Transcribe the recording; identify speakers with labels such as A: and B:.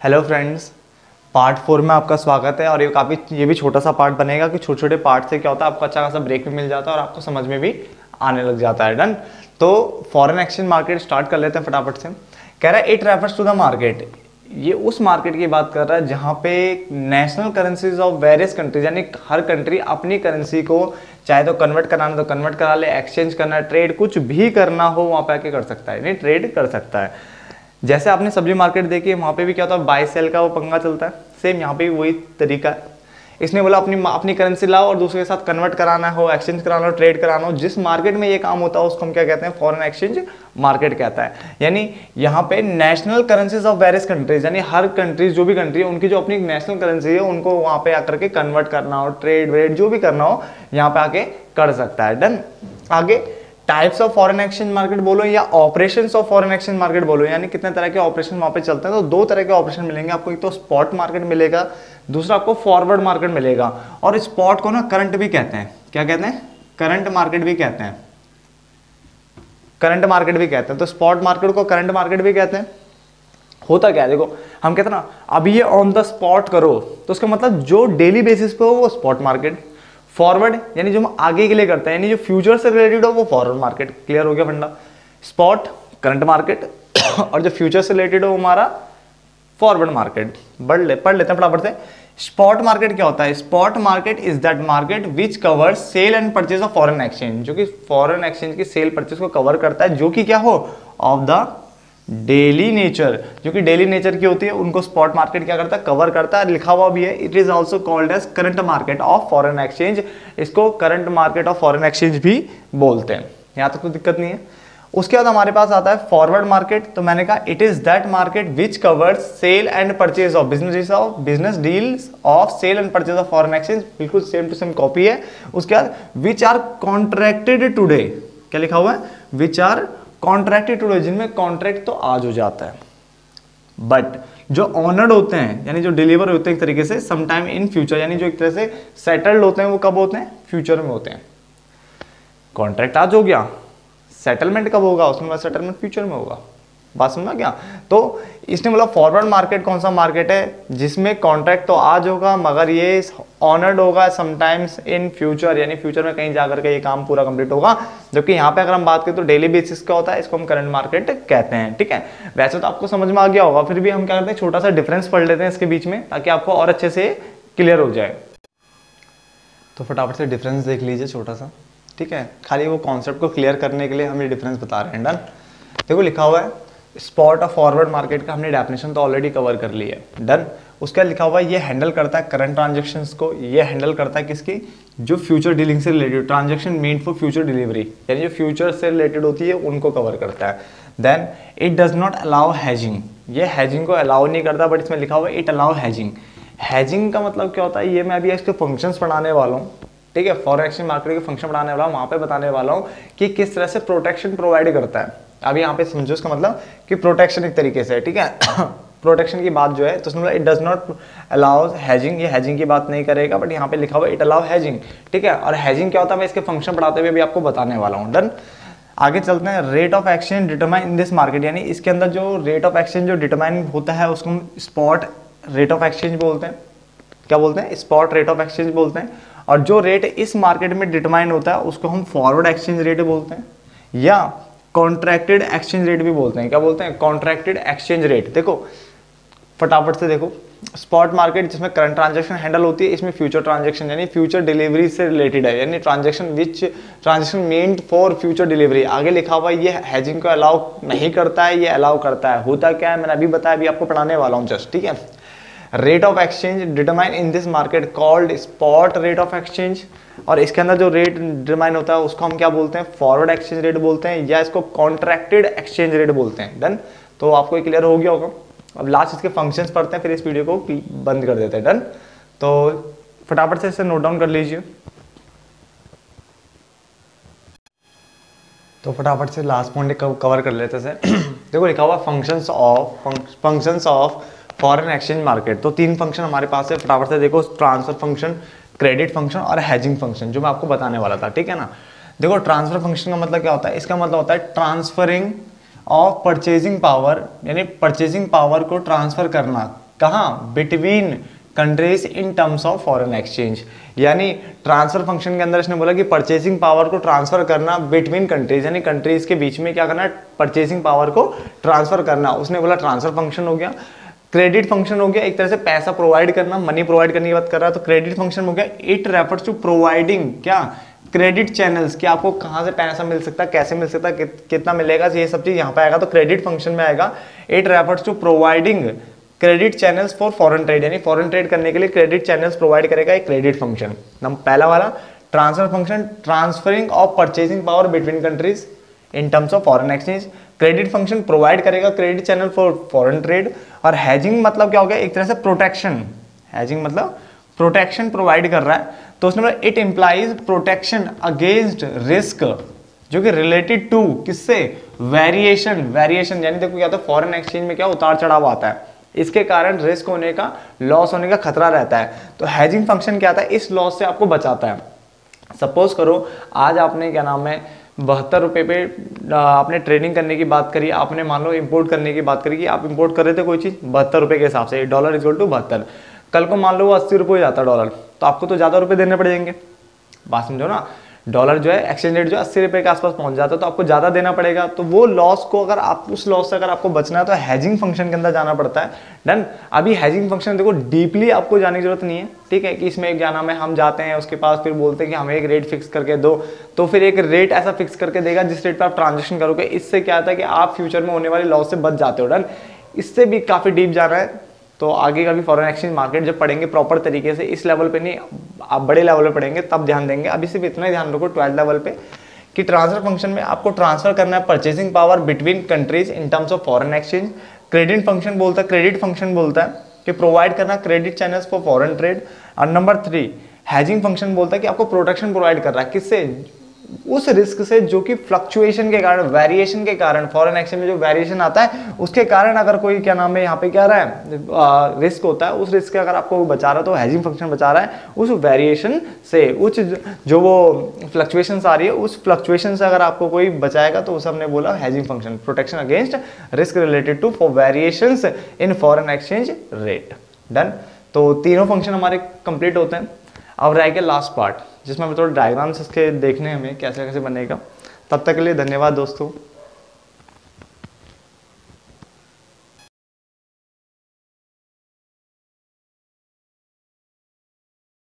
A: Hello friends, part 4 में आपका स्वागत है। और ये भी छोटा सा पार्ट बनेगा कि छोटे छोटे पार्ट से क्या होता है, आपको अच्छा खासा ब्रेक भी मिल जाता है और आपको समझ में भी आने लग जाता है। डन। तो फॉरेन एक्सचेंज मार्केट स्टार्ट कर लेते हैं फटाफट से। कह रहा है it refers to the market, ये उस मार्केट की बात कर रहा है जहाँ पे national currencies of various countries, यानी हर कंट्री अपनी करेंसी को चाहे तो कन्वर्ट कराना तो कन्वर्ट करा ले, एक्सचेंज करना, ट्रेड कुछ भी करना हो वहाँ पे आके कर सकता है, नहीं ट्रेड कर सकता है। जैसे आपने सब्जी मार्केट देखी है, वहाँ पे भी क्या होता है, बाय सेल का वो पंगा चलता है, सेम यहाँ पे भी वही तरीका है। इसने बोला अपनी करेंसी लाओ और दूसरे के साथ कन्वर्ट कराना हो, एक्सचेंज कराना हो, ट्रेड कराना हो। जिस मार्केट में ये काम होता है उसको हम क्या कहते हैं, फॉरेन एक्सचेंज मार्केट कहता है। यानी यहाँ पे national currencies of various countries, यानी हर कंट्रीज, जो भी कंट्री है उनकी जो अपनी नेशनल करेंसी है उनको वहाँ पे आकर के कन्वर्ट करना हो, ट्रेड वेड जो भी करना हो यहाँ पे आके कर सकता है। डन। आगे types of foreign exchange market बोलो या operations of foreign exchange market बोलो, यानी कितने तरह के ऑपरेशन वहां पे चलते हैं। तो दो तरह के ऑपरेशन मिलेंगे आपको, एक तो स्पॉट मार्केट मिलेगा, दूसरा आपको फॉरवर्ड मार्केट मिलेगा। और स्पॉट को ना करंट भी कहते हैं। क्या कहते हैं? करंट मार्केट भी कहते हैं। करंट मार्केट भी कहते हैं। तो स्पॉट मार्केट को करंट मार्केट भी कहते हैं। होता क्या है, देखो हम कहते हैं ना अभी ये ऑन द स्पॉट करो, तो उसका मतलब जो डेली बेसिस पे हो वो स्पॉट मार्केट। फॉरवर्ड यानी जो हम आगे के लिए करते हैं, यानी जो फ्यूचर से रिलेटेड हो वो फॉरवर्ड मार्केट। क्लियर हो गया फंडा? स्पॉट करंट मार्केट और जो फ्यूचर से रिलेटेड हो हमारा फॉरवर्ड मार्केट। पढ़ लेते हैं फटाफट से। स्पॉट मार्केट क्या होता है? Spot market is that market which covers sale and purchase of foreign exchange, जो कि फॉरेन एक्सचेंज की सेल परचेज को कवर करता है, जो कि क्या हो, ऑफ द डेली नेचर, जो कि डेली नेचर की होती है, उनको स्पॉट मार्केट क्या करता है, कवर करता है। लिखा हुआ भी है, it is also called as current market of foreign exchange. इसको current market of foreign exchange भी बोलते हैं। यहां तक कोई दिक्कत नहीं है। उसके बाद हमारे पास आता है फॉरवर्ड मार्केट। तो मैंने कहा it is that market which covers sale and purchase of business deals of sale and purchase of foreign exchange. बिल्कुल सेम टू सेम कॉपी है। उसके बाद विच आर कॉन्ट्रैक्टेड टूडे, क्या लिखा हुआ है, विच आर कॉन्ट्रैक्टेड टुडे, जिनमें contract तो आज हो जाता है, बट जो ऑनर्ड होते हैं यानी जो डिलीवर होते हैं एक तरीके से समटाइम इन फ्यूचर, यानी जो एक तरह से सेटल्ड होते हैं, वो कब होते हैं, फ्यूचर में होते हैं। कॉन्ट्रैक्ट आज हो गया, सेटलमेंट कब होगा, उसमें सेटलमेंट फ्यूचर में होगा। बात समझा क्या? तो इसने बोला फॉरवर्ड मार्केट कौन सा मार्केट है जिसमें कॉन्ट्रैक्ट तो आज होगा मगर ये ऑनर्ड होगा समटाइम्स इन फ्यूचर, यानी फ्यूचर में कहीं जाकर के ये काम पूरा कंप्लीट होगा। जबकि यहाँ पे अगर हम बात करें तो डेली बेसिस का होता है, इसको हम करंट मार्केट कहते हैं। ठीक है, वैसे तो आपको समझ में आ गया होगा, फिर भी हम क्या करते हैं, छोटा सा डिफरेंस पढ़ लेते हैं इसके बीच में ताकि आपको और अच्छे से क्लियर हो जाए। तो फटाफट से डिफरेंस देख लीजिए छोटा सा। ठीक है, खाली वो कॉन्सेप्ट को क्लियर करने के लिए हम ये डिफरेंस बता रहे हैं। डन। देखो लिखा हुआ है स्पॉट और फॉरवर्ड मार्केट का हमने डेफिनेशन तो ऑलरेडी कवर कर ली है। डन। उसका लिखा हुआ है ये हैंडल करता है करंट ट्रांजैक्शंस को, ये हैंडल करता है किसकी, जो फ्यूचर डीलिंग से related, transaction made for future delivery, यानी जो फ्यूचर से रिलेटेड होती है उनको कवर करता है। Then it does not allow hedging, ये हैजिंग को अलाउ नहीं करता, बट इसमें लिखा हुआ है इट अलाउ हैजिंग। हैजिंग का मतलब क्या होता है, ये मैं अभी इसके फंक्शंस पढ़ाने वाला हूँ। ठीक है, फॉरेन एक्सचेंज मार्केट के फंक्शन पढ़ाने वाला हूँ, वहाँ पे बताने वाला हूँ कि किस तरह से प्रोटेक्शन प्रोवाइड करता है। अभी यहाँ पे समझो इसका मतलब कि प्रोटेक्शन एक तरीके से, ठीक है प्रोटेक्शन की बात जो है, तो उसमें it does not allow hedging, ये हैजिंग की बात नहीं करेगा, बट यहाँ पे लिखा हुआ इट अलाउ हैजिंग। ठीक है, और हैजिंग क्या होता है मैं इसके फंक्शन पढ़ाते हुए भी आपको बताने वाला हूँ। डन। आगे चलते हैं। Rate of exchange determine in this market, यानी इसके अंदर जो रेट ऑफ एक्सचेंज जो डिटरमाइन होता है उसको हम स्पॉट रेट ऑफ एक्सचेंज बोलते हैं। क्या बोलते हैं? स्पॉट रेट ऑफ एक्सचेंज बोलते हैं। और जो रेट इस मार्केट में डिटरमाइन होता है उसको हम फॉरवर्ड एक्सचेंज रेट बोलते हैं या कॉन्ट्रैक्टेड एक्सचेंज रेट भी बोलते हैं। क्या बोलते हैं? Contracted exchange rate. देखो फटाफट से देखो, स्पॉट मार्केट जिसमें करंट ट्रांजैक्शन हैंडल होती है, इसमें फ्यूचर ट्रांजैक्शन यानी फ्यूचर डिलीवरी से रिलेटेड है, यानी transaction meant for future delivery. आगे लिखा हुआ है ये हैजिंग को अलाउ नहीं करता है, ये अलाउ करता है। होता क्या है मैंने अभी बताया, अभी आपको पढ़ाने वाला हूँ जस्ट। ठीक है, rate of exchange determine in this market called spot rate of exchange, और इसके अंदर जो रेट डिटरमाइन होता है उसको हम क्या बोलते हैं, फॉरवर्ड एक्सचेंज रेट बोलते हैं या इसको कॉन्ट्रैक्टेड एक्सचेंज रेट बोलते हैं। डन। तो आपको क्लियर हो गया होगा। अब लास्ट इसके फंक्शंस पढ़ते हैं, फिर इस वीडियो को बंद कर देते हैं। डन। तो फटाफट से इसे नोट डाउन कर लीजिए। तो फटाफट से लास्ट पॉइंट कवर कर लेते हैं। देखो लिखा हुआ functions of foreign exchange market. तो तीन फंक्शन हमारे पास है, फटाफट से देखो, ट्रांसफर फंक्शन, क्रेडिट फंक्शन और हैजिंग फंक्शन, जो मैं आपको बताने वाला था। ठीक है ना। देखो ट्रांसफर फंक्शन का मतलब क्या होता है, इसका मतलब होता है ट्रांसफरिंग ऑफ परचेजिंग पावर, यानी परचेजिंग पावर को ट्रांसफर करना कहाँ, between countries in terms of foreign exchange. यानी ट्रांसफर फंक्शन के अंदर इसने बोला कि परचेसिंग पावर को ट्रांसफर करना बिटवीन कंट्रीज, यानी कंट्रीज के बीच में क्या करना है, परचेसिंग पावर को ट्रांसफर करना, उसने बोला ट्रांसफर फंक्शन हो गया। क्रेडिट फंक्शन हो गया, एक तरह से पैसा प्रोवाइड करना, मनी प्रोवाइड करने की बात कर रहा है, तो क्रेडिट फंक्शन हो गया। इट रेफर्स टू प्रोवाइडिंग क्या, क्रेडिट चैनल्स, कि आपको कहाँ से पैसा मिल सकता है, कैसे मिल सकता है, कितना मिलेगा, ये सब चीज यहाँ पे आएगा, तो क्रेडिट फंक्शन में आएगा। It refers to providing credit channels for foreign trade, यानी फॉरेन ट्रेड करने के लिए क्रेडिट चैनल्स प्रोवाइड करेगा एक क्रेडिट फंक्शन। पहला वाला transfer function, transferring of purchasing power between countries in terms of foreign exchange. Credit function provide करेगा credit channel for foreign trade. और हैजिंग मतलब क्या हो गया, एक तरह से प्रोटेक्शन, हैजिंग मतलब प्रोटेक्शन प्रोवाइड कर रहा है, तो उसने बोला it implies protection against risk, जो कि रिलेटेड टू किससे, वेरिएशन। वेरिएशन यानी देखो क्या होता है, फॉरेन एक्सचेंज में क्या उतार चढ़ाव आता है, इसके कारण रिस्क होने का, लॉस होने का खतरा रहता है। तो हैजिंग फंक्शन क्या आता है, इस लॉस से आपको बचाता है। सपोज करो आज आपने क्या नाम है 72 रुपये पे आपने ट्रेडिंग करने की बात करी, आपने मान लो इंपोर्ट करने की बात करी कि आप इंपोर्ट कर रहे थे कोई चीज़ 72 रुपये के हिसाब से, डॉलर इक्वल टू 72। कल को मान लो वो 80 रुपये हो जाता डॉलर, तो आपको तो ज़्यादा रुपये देने पड़ेंगे, बात समझो ना। डॉलर जो है एक्सचेंज रेट जो 80 रुपये के आसपास पहुंच जाता है, तो आपको ज़्यादा देना पड़ेगा। तो वो लॉस को, अगर आप उस लॉस से अगर आपको बचना है तो हैजिंग फंक्शन के अंदर जाना पड़ता है। डन। अभी हैजिंग फंक्शन देखो डीपली आपको जाने की जरूरत नहीं है, ठीक है, कि इसमें क्या नाम है, हम जाते हैं उसके पास, फिर बोलते हैं कि हमें एक रेट फिक्स करके दो, तो फिर एक रेट ऐसा फिक्स करके देगा जिस रेट पर आप ट्रांजेक्शन करोगे। इससे क्या होता है कि आप फ्यूचर में होने वाले लॉस से बच जाते हो। डन। इससे भी काफ़ी डीप जाना है, तो आगे का भी फॉरेन एक्सचेंज मार्केट जब पढ़ेंगे प्रॉपर तरीके से, इस लेवल पे नहीं, आप बड़े लेवल पे पढ़ेंगे तब ध्यान देंगे। अभी सिर्फ इतना ही ध्यान रखो 12th लेवल पे कि ट्रांसफर फंक्शन में आपको ट्रांसफर करना है purchasing power between countries in terms of foreign exchange. Credit function बोलता है, क्रेडिट फंक्शन बोलता है कि प्रोवाइड करना credit channels for foreign trade. और नंबर 3 हैजिंग फंक्शन बोलता है कि आपको प्रोटेक्शन प्रोवाइड कर रहा है, किससे, उस रिस्क से जो कि फ्लक्चुएशन के कारण, वेरिएशन के कारण, फॉरेन एक्सचेंज में जो वेरिएशन आता है उसके कारण अगर कोई क्या नाम है यहाँ पे क्या रहा है रिस्क होता है, उस रिस्क से अगर आपको बचा रहा है तो हैजिंग फंक्शन बचा रहा है उस वेरिएशन से, उस जो वो फ्लक्चुएशन आ रही है उस फ्लक्चुएशन से अगर आपको कोई बचाएगा तो उसे हमने बोला hedging function, protection against risk related to for variations in foreign exchange rate. Done. तो तीनों फंक्शन हमारे कंप्लीट होते हैं। अब रह गया लास्ट पार्ट जिसमें हमें थोड़ा डायग्राम्स इसके देखने हमें कैसे कैसे बनेगा। तब तक के लिए धन्यवाद दोस्तों।